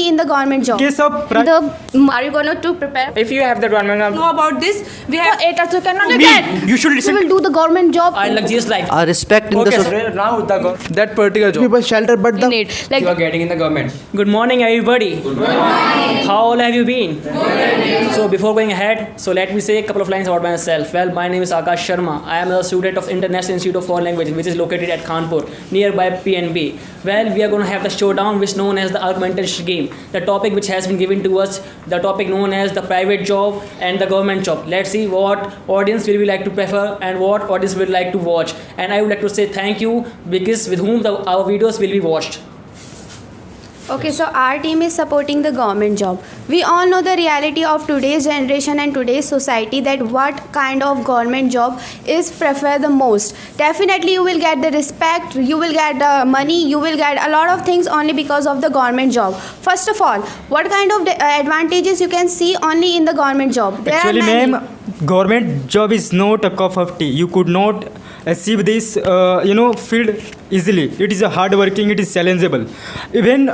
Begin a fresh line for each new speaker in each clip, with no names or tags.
in the government job.
Case of
Are you going to prepare?
If you have the government job,
know about this. We have
8 hours you cannot
me,
get.
you should listen.
You will do the government job.
I luxurious life.
Respect in the society.
now
That particular job.
People shelter, but
You need. Like,
you are getting in the government.
Good morning, everybody. Good morning. How all have you been? Good. So before going ahead, so let me say a couple of lines about myself. Well, my name is Akash Sharma. I am a student of International Institute of Foreign Languages, which is located at Khanpur, nearby PNB. Well, we are going to have the showdown, which is known as the argumentation game. The topic which has been given to us, the topic known as the private job and the government job. Let's see what audience will we like to prefer and what audience will like to watch. And I would like to say thank you, because with whom our videos will be watched.
okay, so our team is supporting the government job. We all know the reality of today's generation and today's society, that what kind of government job is preferred the most. Definitely you will get the respect, you will get the money, you will get a lot of things only because of the government job. First of all, what kind of advantages you can see only in the government job? There
Actually,
are many.
ma'am, government job is not a cup of tea. You could not achieve this, field easily. It is a hard working. It is challengeable. Even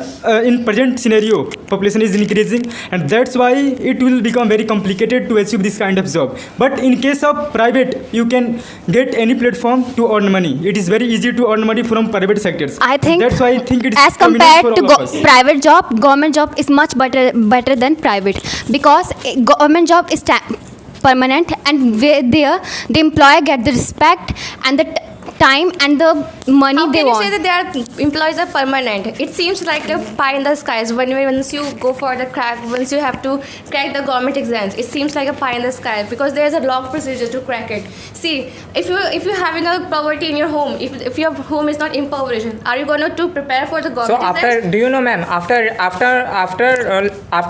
in present scenario, population is increasing, and that's why it will become very complicated to achieve this kind of job. But in case of private, you can get any platform to earn money. It is very easy to earn money from private sectors.
I think
that's why I think it is
as
convenient
compared
for
to
all of us.
private job, government job is much better than private, because government job is permanent, and there the employer get the respect and the time and the money
How
they
can you
want.
say that their employees are permanent? It seems like a pie in the skies. Once you go for the crack, once you have to crack the government exams, it seems like a pie in the sky, because there is a long procedure to crack it. See, if you're having a poverty in your home, if your home is not impoverished, are you going to prepare for the
So
government exams?
do you know, ma'am, after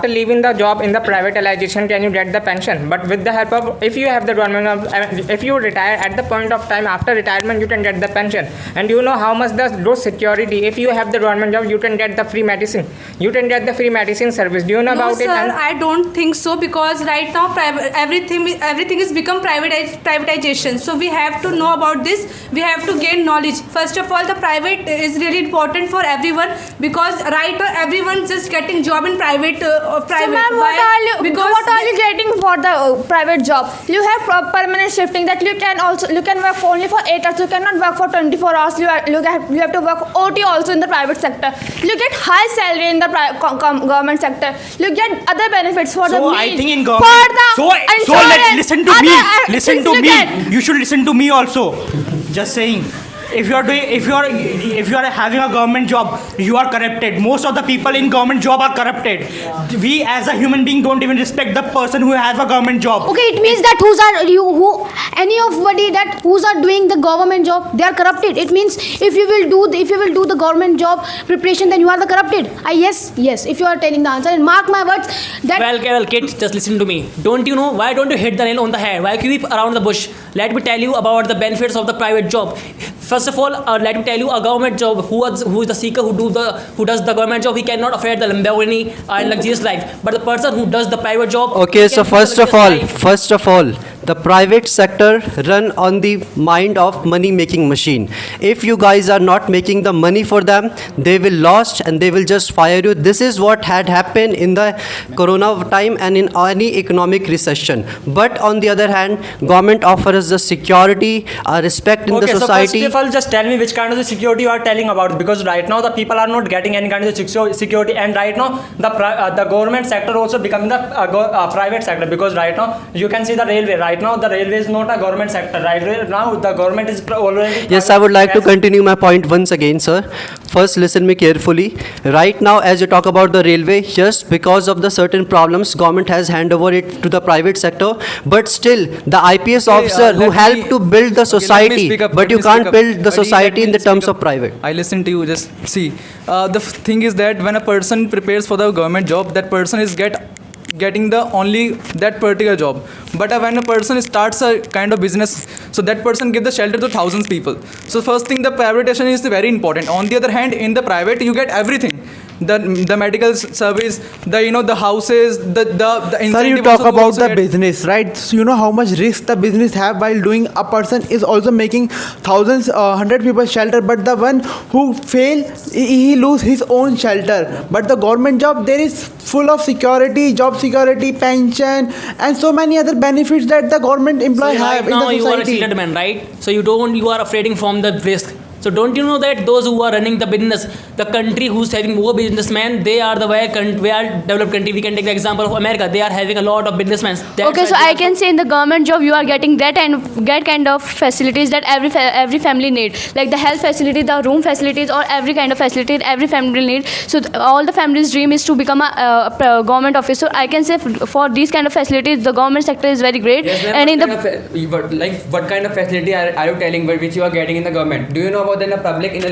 leaving the job in the privatization, can you get the pension? But with the help of, if you have the government job, if you retire at the point of time after retirement, you can get the pension. And you know how much those security, if you have the government job, you can get the free medicine, you can get the free medicine service. Do you know
no,
about
sir,
it? And
I don't think so, because right now everything is become privatization. So we have to know about this. We have to gain knowledge. First of all, the private is really important for everyone, because right now everyone just getting job in private.
So
Private.
ma'am,
Why? Because
what are you getting for the private job? You have permanent shifting, that you can work only for 8 hours. You cannot work for 24 hours. You have to work OT also in the private sector. You get high salary in the government sector. You get other benefits for the
So
meal,
I think in
for
government.
the
So listen to me. Listen to me. You should listen to me also. Just saying. If you are having a government job, you are corrupted. Most of the people in government job are corrupted. We as a human being don't even respect the person who has a government job.
Okay, it means that who's are doing the government job, they are corrupted. It means if you will do the government job preparation, then you are the corrupted. Yes. If you are telling the answer, and mark my words that.
Well, kids, just listen to me. Don't you know? Why don't you hit the nail on the head? Why keep around the bush? Let me tell you about the benefits of the private job. First of all, let me tell you, a government job, who is the seeker who does the government job, he cannot afford the Lamborghini and luxurious life. But the person who does the private job,
Okay, so first of all, the private sector run on the mind of money making machine. If you guys are not making the money for them, they will lost and they will just fire you. This is what had happened in the corona time and in any economic recession. But on the other hand, government offers the security, respect in the society.
So first of all, just tell me which kind of the security you are telling about, because right now the people are not getting any kind of security, and right now the government sector also becoming the private sector, because right now you can see the railway. Right now the railway is not a government sector. Right now the government is already.
Yes, I would like to continue my point once again, sir. First, listen me carefully. Right now, as you talk about the railway, just because of the certain problems, government has handed over it to the private sector. But still, the IPS officer who helped to build the society, but you can't build the society in the terms of private.
I listen to you. Just see, the thing is that when a person prepares for the government job, that person is getting the only that particular job. But when a person starts a kind of business, so that person gives the shelter to thousands people. So first thing, the privatization is very important. On the other hand, in the private you get everything, the medical service, the houses, the incentive.
Sir, you
also
talk about
also
the
get-
business, right? So you know how much risk the business have while doing. A person is also making thousands, 100 people shelter, but the one who fail, he lose his own shelter. But the government job, there is full of security, job security, pension, and so many other benefits that the government employee
So
have
right
in
now
the
you are a
society.
seated man, right? So you are afraid from the risk. So don't you know that those who are running the business, the country who's having more businessmen, they are the way developed country. We can take the example of America. They are having a lot of businessmen. That's
Okay,
why
so
they
I
are
can say in the government job you are getting that and get kind of facilities that every family need, like the health facility, the room facilities, or every kind of facility every family need. So all the families' dream is to become a government officer. So I can say for these kind of facilities, the government sector is very great.
Yes, ma'am,
And in
what kind of facility are you telling which you are getting in the government? Do you know about in the public in the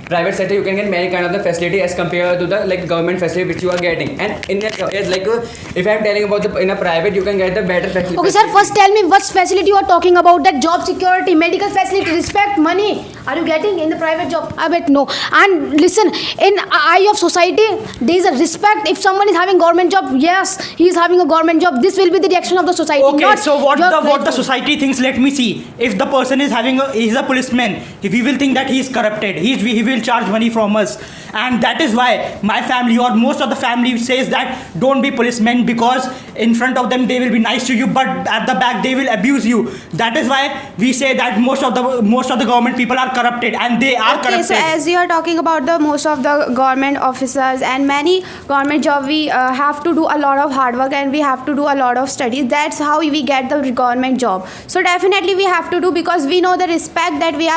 private sector you can get many kind of the facility as compared to the government facility which you are getting, and in if I am telling about in a private you can get the better facility.
Okay, sir, first tell me what facility you are talking about, that job security, medical facility, respect, money. Are you getting in the private job? I bet no. And listen, in eye of society, there is a respect. If someone is having government job, yes, he is having a government job. This will be the reaction of the society.
Okay,
not
so what
your
the
private.
society thinks, let me see. If the person is he's a policeman, if he will think that he is corrupted, he will charge money from us. And that is why my family or most of the family says that don't be policemen, because in front of them they will be nice to you, but at the back they will abuse you. That is why we say that most of the government people are corrupted, and they are
Okay,
corrupted.
so as you are talking about the most of the government officers and many government job, we have to do a lot of hard work and we have to do a lot of studies. That's how we get the government job. So definitely we have to do, because we know the respect that we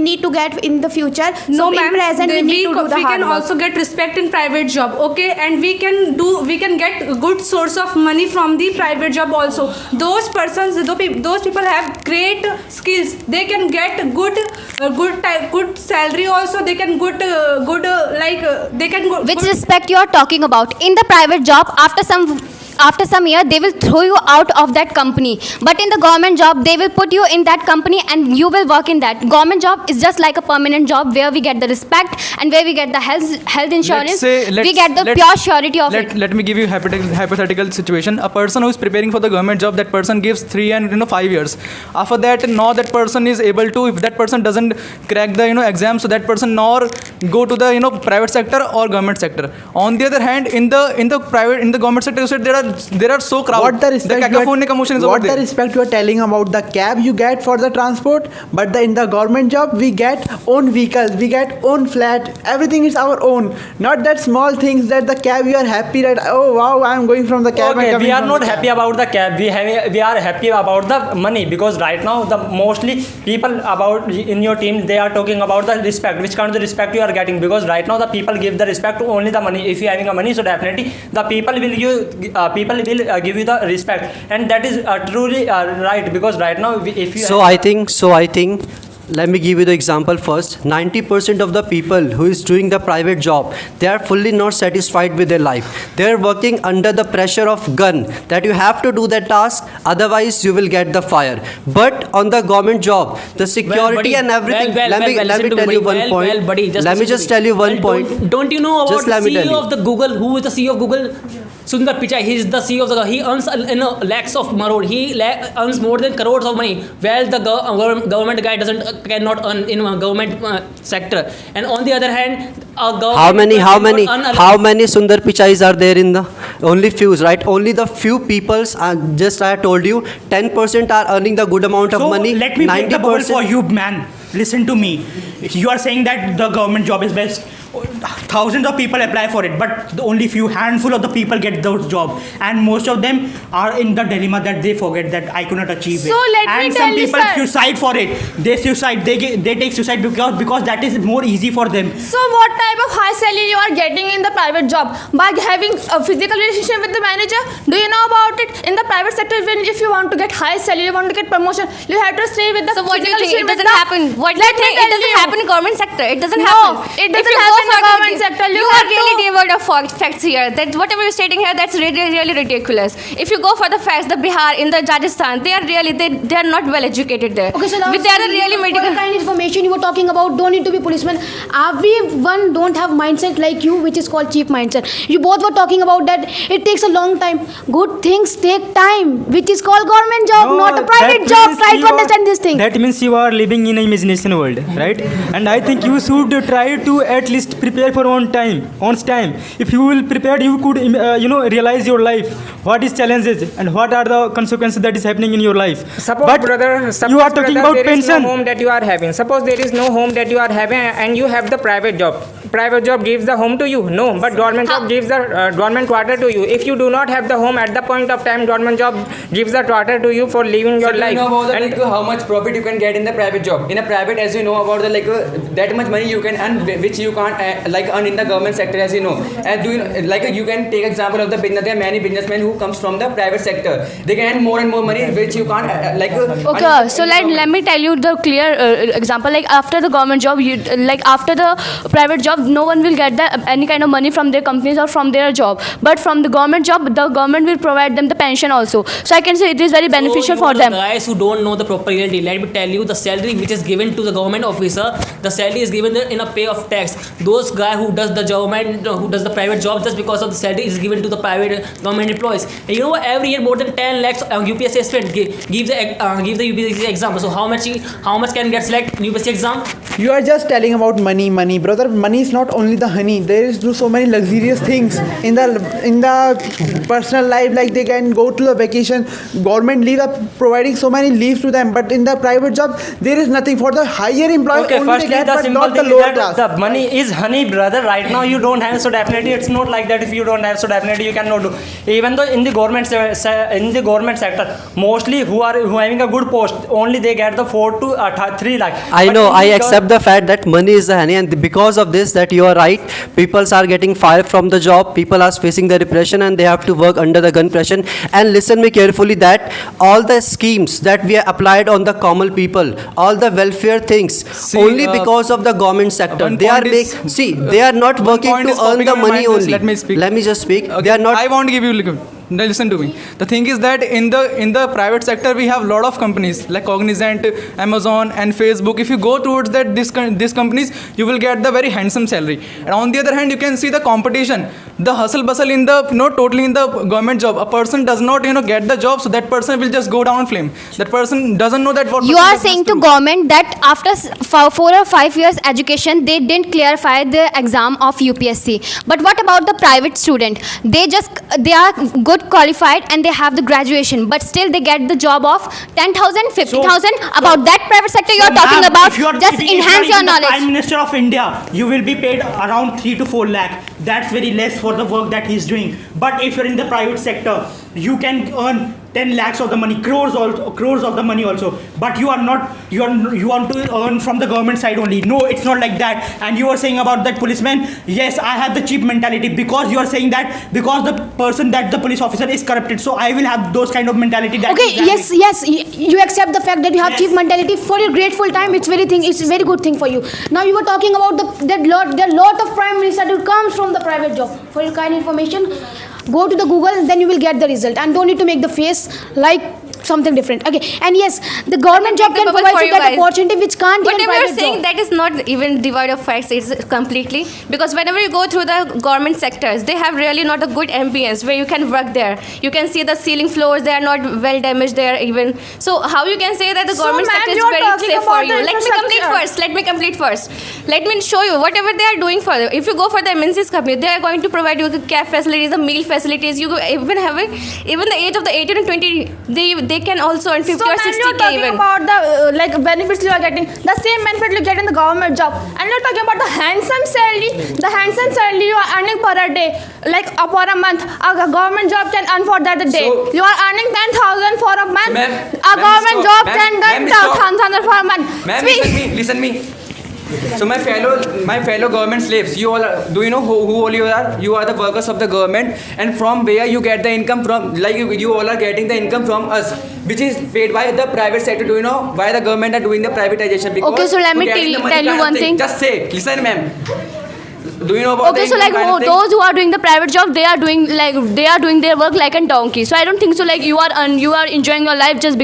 need to get in the future.
No,
So in
ma'am,
present we need to do the
we
hard
can
work.
also get respect in private job, okay, and we can get a good source of money from the private job also. Those people have great skills. They can get good salary also. They can
which respect you are talking about? In the private job, after some year they will throw you out of that company, but in the government job they will put you in that company and you will work in that. Government job is just like a permanent job where we get the respect and where we get the health insurance. We get the pure surety of it.
Let me give you a hypothetical situation. A person who is preparing for the government job, that person gives 3 and 5 years. After that, now that person is able to, if that person doesn't crack the exam, so that person nor go to the private sector or government sector. On the other hand, in the government sector, you said there are so crowded.
What the respect
cacophonic emotion is over
what the
there.
respect you are telling about the cab you get for the transport, but in the government job we get own vehicles, we get own flat, everything is our own. Not that small things that the cab you are happy that, oh wow, I am going from the cab.
Okay,
and
we
coming
are
from
not
the cab.
happy about the cab. We are happy about the money, because right now the mostly people about in your team, they are talking about the respect, which kind of the respect you are getting, because right now the people give the respect to only the money. If you are having a money, so definitely the people will give you the respect, and that is truly right, because right now if you
So I think let me give you the example first. 90% of the people who is doing the private job, they are fully not satisfied with their life. They are working under the pressure of gun that you have to do that task, otherwise you will get the fire. But on the government job, the security
buddy,
and everything. Let me
listen to
tell
me,
you
buddy.
one point.
Buddy,
Let
listen
me
to
just tell you one point.
Don't you know about
Just let me tell
CEO
you.
of the Google? Who is the CEO of Google? Sundar Pichai. He is the CEO of the. He earns lakhs of crore. He earns more than crores of money. Well, the government guy cannot earn in government sector. And on the other hand,
How many Sundar Pichais are there in the? Only few, right? Only the few peoples. Just I told you, 10% are earning the good amount of
So
money.
let me break the bubble
90%.
for you, man. Listen to me. You are saying that the government job is best. Thousands of people apply for it, but only few handful of the people get those jobs, and most of them are in the dilemma that they forget that I cannot achieve it.
So let me
and
tell
some
you,
people
sir.
suicide for it. They suicide. They take suicide because that is more easy for them.
So what type of high salary you are getting in the private job? By having a physical relationship with the manager? Do you know about it? In the private sector, if you want to get high salary, you want to get promotion, you have to stay with the
So what do you
physical
think? It
relationship
doesn't
with the-
happen. What do you
Let me
think? It
tell
doesn't
you.
happen in government sector. It doesn't
No,
happen.
it
If
doesn't
you
happen
go for
government sector,
you are really devoid of facts here. That whatever you're stating here, that's really ridiculous. If you go for the facts, the Bihar, in the Rajasthan, they are not well educated there.
Okay, so now
But they are really
for
medical.
the kind of information you were talking about, don't need to be policeman. Everyone don't have mindset like you, which is called cheap mindset. You both were talking about that it takes a long time. Good things take time, which is called government job, not a private
that
job.
means
Try
you
to
are-
understand this thing.
That means you are living in an imagination world, right? And I think you should try to at least prepare for on time. If you will prepare, you could realize your life. What is challenges and what are the consequences that is happening in your life.
Suppose,
But
brother,
you are talking about
there is
pension.
no home that you are having. Suppose there is no home that you are having, and you have the private job. Private job gives the home to you. No, but government job gives the government quarter to you. If you do not have the home at the point of time, government job gives the quarter to you for living your
So do
life.
you know about the,
And
how much profit you can get in the private job? In a private, as you know about the that much money you can earn, which you can't earn in the government sector, as you know. And do you you can take example of the business. There are many businessmen who comes from the private sector. They can earn more and more money, which you can't
Okay, so let me tell you the clear example. Like after the government job, after the private job, no one will get any kind of money from their companies or from their job. But from the government job, the government will provide them the pension also. So I can say it is very beneficial
So,
for them.
Guys who don't know the proper reality, let me tell you, the salary which is given to the government officer, the salary is given in a pay of tax. Those guy who does the government, who does the private job, just because of the salary is given to the private government employees. And you know what? Every year more than 10 lakhs UPSC aspirant give the UPSC exam. So how much can get select in UPSC exam?
You are just telling about money, brother. Money is not only the honey. There is so many luxurious things in the personal life. Like they can go to the vacation. Government leave are providing so many leaves to them. But in the private job, there is nothing for the higher employee.
Okay,
only
firstly,
they get,
the
but
simple
not the
thing
lower
is that
class.
the money is honey, brother. Right now you don't have, so definitely it's not like that. If you don't have, so definitely you cannot do. Even though in the government sector, mostly who are having a good post, only they get the 4 to 3 lakh.
I
But
know,
in
I
the
accept the fact that money is the honey, and because of this, that you are right, people are getting fired from the job, people are facing the depression, and they have to work under the gun pressure. And listen me carefully, that all the schemes that we have applied on the common people, all the welfare things,
See,
only because of the government sector,
one
they are
point is-
they are not working
point
to
is
earn
popping
the
in my
money
mind, just
only.
let me speak.
Let me just speak.
Okay,
They are not.
I won't give you. Now listen to me. The thing is that in the private sector we have lot of companies like Cognizant, Amazon, and Facebook. If you go towards these companies, you will get the very handsome salary. And on the other hand, you can see the competition, the hustle bustle in the totally in the government job. A person does not get the job, so that person will just go down in flame. That person doesn't know that what
You are saying to government that after 4 or 5 years education, they didn't clarify the exam of UPSC. But what about the private student? They are good qualified and they have the graduation, but still they get the job of 10,000, 50,000. About that private sector you are talking
ma'am,
about,
if you are-
just
if you are
enhance your
even the
knowledge.
Prime Minister of India, you will be paid around 3 to 4 lakh. That's very less for the work that he's doing. But if you're in the private sector, you can earn 10 lakhs of the money, crores of the money also. But you are not. You want to earn from the government side only. No, it's not like that. And you are saying about that policeman. Yes, I have the cheap mentality because you are saying that because the person that the police officer is corrupted, so I will have those kind of mentality. That
Okay,
is
yes, you accept the fact that you have
Yes.
cheap mentality. For your grateful time, it's a very good thing for you. Now you were talking about that lot of prime minister who comes from the private job. For your kind information, go to the Google and then you will get the result, and don't need to make the face like something different. Okay, and yes, the government job can
Bubble
provide
for
you
you
that
guys.
opportunity which can't get in
Whatever you're
private
saying,
job.
that is not even devoid of facts. It's completely, because whenever you go through the government sectors, they have really not a good ambience where you can work there. You can see the ceiling floors; they are not well damaged there even. So how you can say that the
So,
government
ma'am,
sector is
you are
very
talking
safe for
about
you?
the
Let me complete first. Let me show you whatever they are doing for you. If you go for the MNC's company, they are going to provide you the cab facilities, the meal facilities. You even the age of the 18 and 20, they can also earn 50
So,
or
ma'am,
60K
you're talking
even.
about the benefits you are getting, the same benefit you get in the government job, and you're talking about the handsome salary you are earning per a day, for a month. A government job can earn for that a day.
So-
You are earning 10,000 for a month.
Ma'am,
A
ma'am,
government
stop.
job
Ma'am,
can
ma'am,
get
stop.
10,000 for a month.
Ma'am,
Speak.
listen me. So my fellow government slaves, you all do you know who all you are? You are the workers of the government, and from where you get the income from? Like you all are getting the income from us, which is paid by the private sector. Do you know why the government are doing the privatization? Because
Okay, so let
to
me
getting the money
tell you
kind of
one thing.
Just say, listen, ma'am. Do you know about
Okay,
the
so
income
like
kind of thing?
those who are doing the private job, they are doing their work like a donkey. So I don't think so. Like you are enjoying your life, just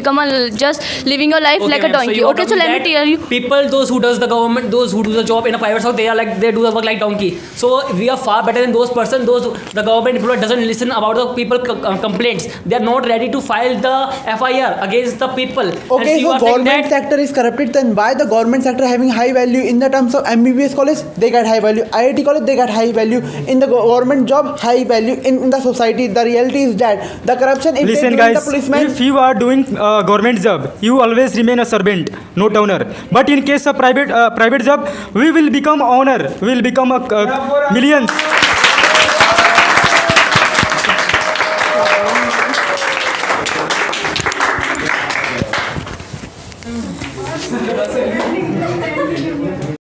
living your life like a
ma'am,
donkey.
you are
Okay, so
talking
let me
that
tell you.
people, those who does the government, those who do the job in a private sector, they do the work like donkey. So we are far better than those person. The government employee doesn't listen about the people complaints. They are not ready to file the FIR against the people.
Okay,
and you
so
are saying
government
that
sector is corrupted, then why the government sector having high value in the terms of MBBS college, they get high value, IIT college, they get high value, in the government job, high value in the society. The reality is that the corruption, if
Listen,
they
guys,
the policeman,
if you are doing government job, you always remain a servant, not owner. But in case of private job, we will become owner. We will become millions.